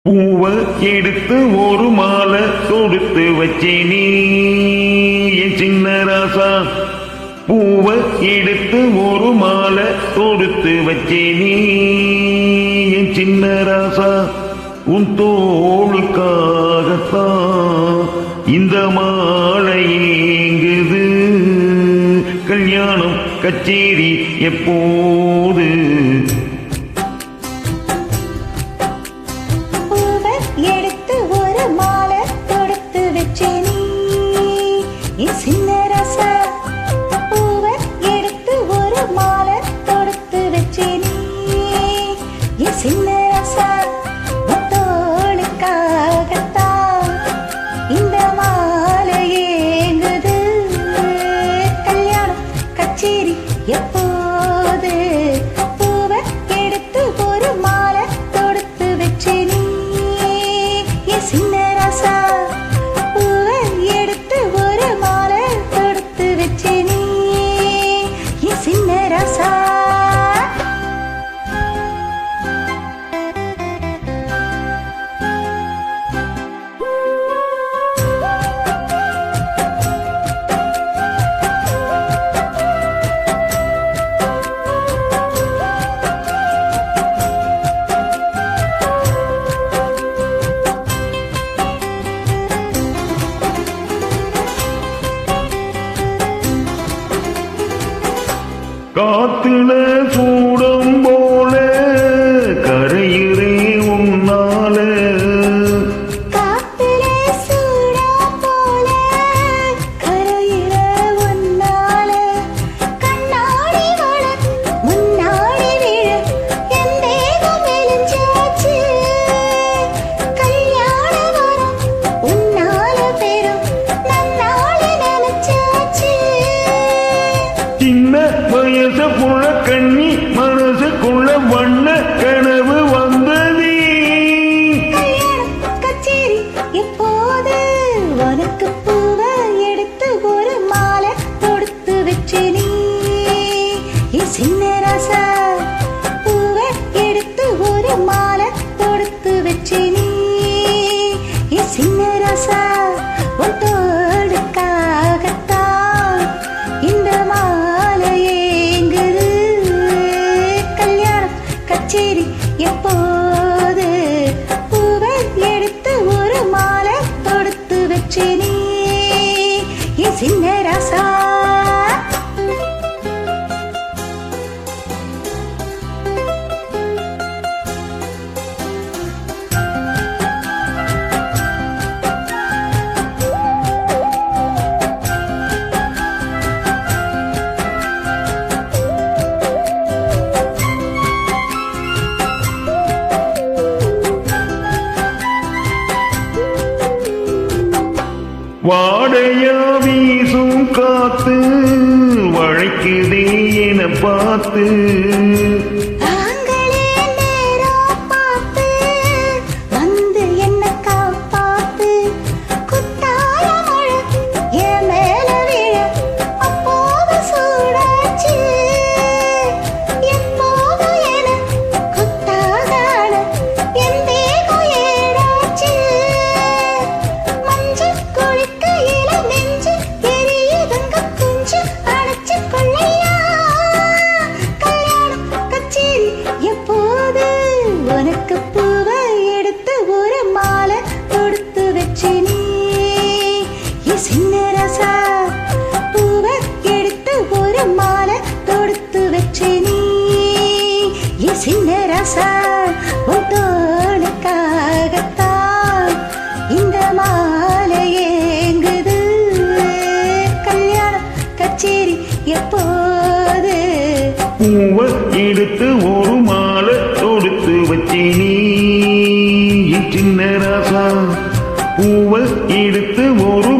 பூவ எடுத்து ஒரு மாலை தொடுத்து வச்சேனே என் சின்ன ராசா. பூவ எடுத்து ஒரு மாலை தொடுத்து வச்சேனே என் சின்ன ராசா. உன் தோளுக்காகத்தான் இந்த மாலை ஏங்குது. கல்யாணம் கச்சேரி எப்போது? எடுத்து ஒரு மாலை தொடுத்து வச்சேனே என் சின்ன ராசா. பூவை எடுத்து ஒரு மாலை தொடுத்து வச்சேனே என் சின்ன ராசா. தோளுக்காகத்தான் இந்த மாலை ஏங்குது. கல்யாணம் கச்சேரி எப்போது? பூவை எடுத்து ஒரு மாலை தொடுத்து வச்சேனே சின்ன ராசா. பூவை எடுத்து ஒரு மாலை தொடுத்து வச்சேனே என் சின்ன ராசா. காத்துல சூடம் போல கரையிறே உன்னால. காத்திலே சூடம் போல கரையிற உன்னால. கண்ணாடி வளர் முன்னாடி விழ என் தேகம் மெலிஞ்சாச்சு. கல்யாண வரம் உன்னால பெரும் நன்னாளை நினைச்சாச்சு. சின்ன வயசுக்குள்ள கண்ணி மனசுக்குள்ள வண்ண கனவு வந்தது. கல்யாணம் கச்சேரி எப்போது? உனக்கு பூவை எடுத்து ஒரு மாலை தொடுத்து வச்சேனே என் சின்ன ராசா. பூவை எடுத்து ஒரு மாலை தொடுத்து வச்சேனே என் சின்ன ராசா. உன் தோளுக்காகத்தான் இந்த மாலை ஏங்குது. கல்யாணம் கச்சேரி எப்போது? பூவை எடுத்து ஒரு மாலை தொடுத்து வச்சேனே என் சின்ன ராசா. வாடையா வீசும் காத்து வளைக்குதே என பார்த்து. நாங்களே நேரம் பார்த்து வந்து என்ன காப்பாத்து. குத்தால மழை என் மேல விழ அப்போது சூடாச்சு. எப்போது என குத்தாதான என் தேகம் ஏடாச்சு. மஞ்சள் குளிக்கையில நெஞ்சு எரியுதுங்க கொஞ்சம் அணைச்சு கொள்ளையா. கல்யாணம் கச்சேரி எப்போது? உனக்கு பூவை எடுத்து ஒரு மாலை தொடுத்து வச்சேனே என் சின்ன ராசா. பூவை எடுத்து ஒரு மாலை தொடுத்து வச்சேனே என் சின்ன ராசா. உன் தோளுக்காகத்தான் இந்த மாலை ஏங்குது. கல்யாணம் கச்சேரி எப்போது? பூவ எடுத்து ஒரு மாலை தொடுத்து வச்சேனே என் சின்ன ராசா. பூவ எடுத்து ஒரு